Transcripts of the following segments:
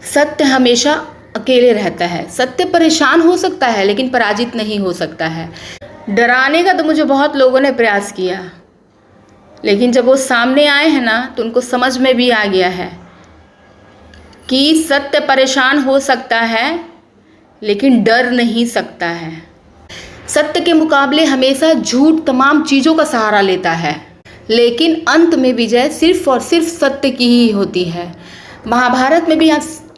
सत्य हमेशा अकेले रहता है। सत्य परेशान हो सकता है लेकिन पराजित नहीं हो सकता है। डराने का तो मुझे बहुत लोगों ने प्रयास किया, लेकिन जब वो सामने आए हैं ना तो उनको समझ में भी आ गया है कि सत्य परेशान हो सकता है लेकिन डर नहीं सकता है। सत्य के मुकाबले हमेशा झूठ तमाम चीज़ों का सहारा लेता है, लेकिन अंत में विजय सिर्फ और सिर्फ सत्य की ही होती है। महाभारत में भी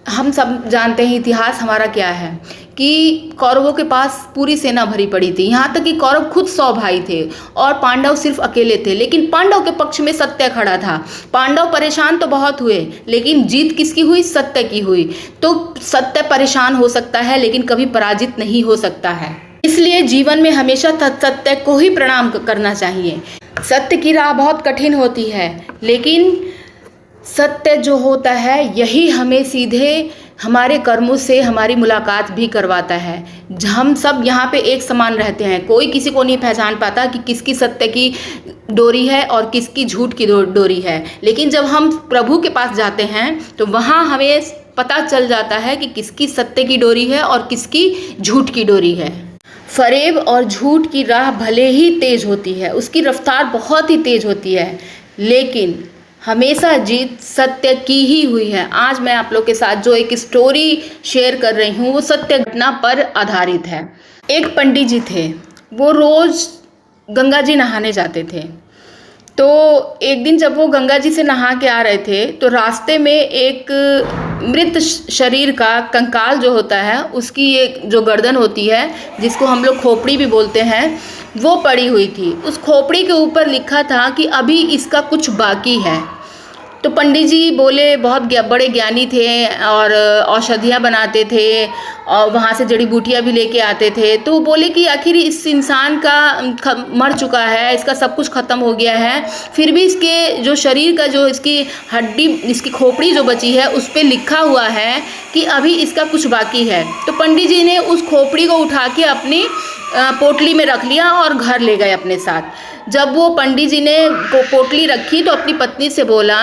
हम सब जानते हैं इतिहास हमारा क्या है कि कौरवों के पास पूरी सेना भरी पड़ी थी, यहाँ तक कि कौरव खुद 100 भाई थे और पांडव सिर्फ अकेले थे, लेकिन पांडव के पक्ष में सत्य खड़ा था। पांडव परेशान तो बहुत हुए लेकिन जीत किसकी हुई? सत्य की हुई। तो सत्य परेशान हो सकता है लेकिन कभी पराजित नहीं हो सकता है। इसलिए जीवन में हमेशा सत्य को ही प्रणाम करना चाहिए। सत्य की राह बहुत कठिन होती है, लेकिन सत्य जो होता है यही हमें सीधे हमारे कर्मों से हमारी मुलाकात भी करवाता है। हम सब यहाँ पे एक समान रहते हैं, कोई किसी को नहीं पहचान पाता कि किसकी सत्य की डोरी है और किसकी झूठ की डोरी है। लेकिन जब हम प्रभु के पास जाते हैं तो वहाँ हमें पता चल जाता है कि किसकी सत्य की डोरी है और किसकी झूठ की डोरी है। फरेब और झूठ की राह भले ही तेज होती है, उसकी रफ्तार बहुत ही तेज होती है, लेकिन हमेशा जीत सत्य की ही हुई है। आज मैं आप लोग के साथ जो एक स्टोरी शेयर कर रही हूँ वो सत्य घटना पर आधारित है। एक पंडित जी थे, वो रोज़ गंगा जी नहाने जाते थे। तो एक दिन जब वो गंगा जी से नहा के आ रहे थे तो रास्ते में एक मृत शरीर का कंकाल जो होता है, उसकी एक जो गर्दन होती है जिसको हम लोग खोपड़ी भी बोलते हैं, वो पड़ी हुई थी। उस खोपड़ी के ऊपर लिखा था कि अभी इसका कुछ बाकी है। तो पंडित जी बोले, बहुत बड़े ज्ञानी थे और औषधियाँ बनाते थे और वहाँ से जड़ी बूटियाँ भी लेके आते थे। तो वो बोले कि आखिर इस इंसान का मर चुका है, इसका सब कुछ ख़त्म हो गया है, फिर भी इसके जो शरीर का जो इसकी हड्डी, इसकी खोपड़ी जो बची है उस पर लिखा हुआ है कि अभी इसका कुछ बाकी है। तो पंडित जी ने उस खोपड़ी को उठा के अपनी पोटली में रख लिया और घर ले गए अपने साथ। जब वो पंडित जी ने पोटली रखी तो अपनी पत्नी से बोला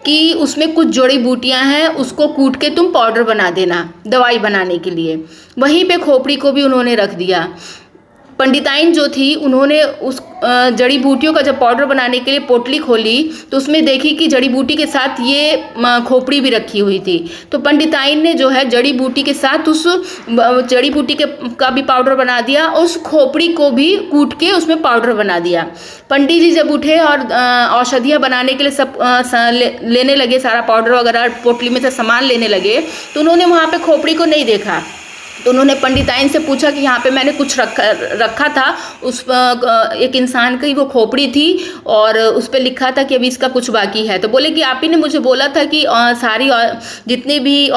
कि उसमें कुछ जड़ी बूटियां हैं, उसको कूट के तुम पाउडर बना देना दवाई बनाने के लिए। वहीं पे खोपड़ी को भी उन्होंने रख दिया। पंडिताइन जो थी उन्होंने उस जड़ी बूटियों का जब पाउडर बनाने के लिए पोटली खोली तो उसमें देखी कि जड़ी बूटी के साथ ये खोपड़ी भी रखी हुई थी। तो पंडिताइन ने जो है जड़ी बूटी के साथ उस जड़ी बूटी का भी पाउडर बना दिया, उस खोपड़ी को भी कूट के उसमें पाउडर बना दिया। पंडित जी जब उठे और औषधियाँ बनाने के लिए सब लेने लगे, सारा पाउडर वगैरह पोटली में से सामान लेने लगे, तो उन्होंने वहाँ पर खोपड़ी को नहीं देखा। तो उन्होंने पंडिताइन से पूछा कि यहाँ पे मैंने कुछ रखा था, उस एक इंसान की वो खोपड़ी थी और उस पर लिखा था कि अभी इसका कुछ बाकी है। तो बोले कि आप ही ने मुझे बोला था कि सारी जितनी भी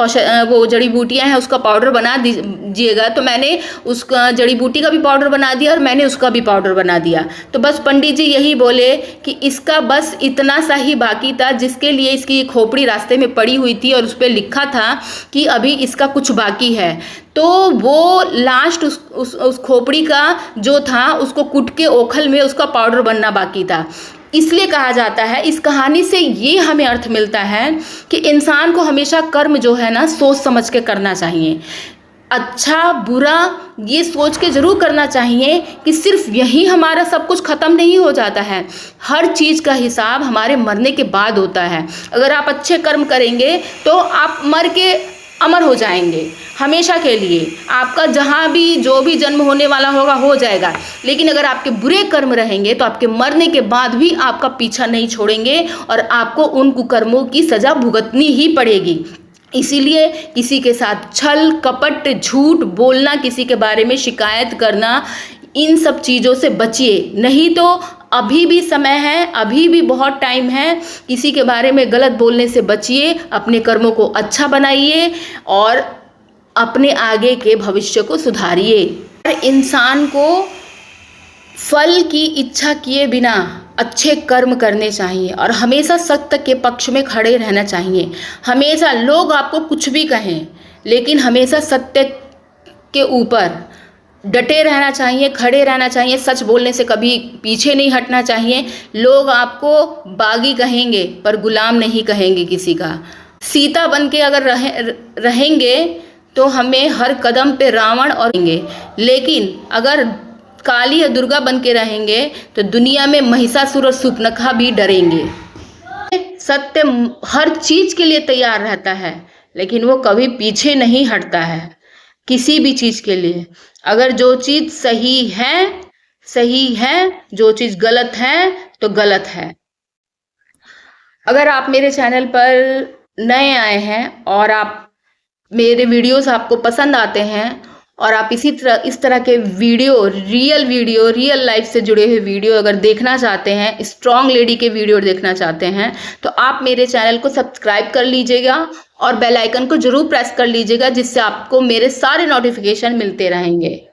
वो जड़ी बूटियाँ हैं उसका पाउडर बना दीजिएगा। तो मैंने उसका जड़ी बूटी का भी पाउडर बना दिया और मैंने उसका भी पाउडर बना दिया। तो बस पंडित जी यही बोले कि इसका बस इतना सा ही बाकी था जिसके लिए इसकी खोपड़ी रास्ते में पड़ी हुई थी और उस पर लिखा था कि अभी इसका कुछ बाकी है। तो वो लास्ट उस खोपड़ी का जो था उसको कूट के ओखल में उसका पाउडर बनना बाकी था। इसलिए कहा जाता है, इस कहानी से ये हमें अर्थ मिलता है कि इंसान को हमेशा कर्म जो है ना सोच समझ के करना चाहिए। अच्छा बुरा ये सोच के ज़रूर करना चाहिए कि सिर्फ यही हमारा सब कुछ ख़त्म नहीं हो जाता है। हर चीज़ का हिसाब हमारे मरने के बाद होता है। अगर आप अच्छे कर्म करेंगे तो आप मर के अमर हो जाएंगे हमेशा के लिए। आपका जहाँ भी जो भी जन्म होने वाला होगा हो जाएगा, लेकिन अगर आपके बुरे कर्म रहेंगे तो आपके मरने के बाद भी आपका पीछा नहीं छोड़ेंगे और आपको उन कुकर्मों की सज़ा भुगतनी ही पड़ेगी। इसीलिए किसी के साथ छल कपट, झूठ बोलना, किसी के बारे में शिकायत करना, इन सब चीज़ों से बचिए। नहीं तो अभी भी समय है, अभी भी बहुत टाइम है। किसी के बारे में गलत बोलने से बचिए, अपने कर्मों को अच्छा बनाइए और अपने आगे के भविष्य को सुधारिए। हर इंसान को फल की इच्छा किए बिना अच्छे कर्म करने चाहिए और हमेशा सत्य के पक्ष में खड़े रहना चाहिए। हमेशा लोग आपको कुछ भी कहें, लेकिन हमेशा सत्य के ऊपर डटे रहना चाहिए, खड़े रहना चाहिए। सच बोलने से कभी पीछे नहीं हटना चाहिए। लोग आपको बागी कहेंगे पर गुलाम नहीं कहेंगे किसी का। सीता बन के अगर रहेंगे तो हमें हर कदम पे रावण और लेकिन अगर काली या दुर्गा बन के रहेंगे तो दुनिया में महिषासुर और शूर्पणखा भी डरेंगे। सत्य हर चीज के लिए तैयार रहता है, लेकिन वो कभी पीछे नहीं हटता है किसी भी चीज के लिए। अगर जो चीज सही है, जो चीज गलत है तो गलत है। अगर आप मेरे चैनल पर नए आए हैं और आप मेरे वीडियोस आपको पसंद आते हैं और आप इस तरह के रियल लाइफ से जुड़े हुए वीडियो अगर देखना चाहते हैं, स्ट्रॉन्ग लेडी के वीडियो देखना चाहते हैं, तो आप मेरे चैनल को सब्सक्राइब कर लीजिएगा और बेल आइकन को जरूर प्रेस कर लीजिएगा, जिससे आपको मेरे सारे नोटिफिकेशन मिलते रहेंगे।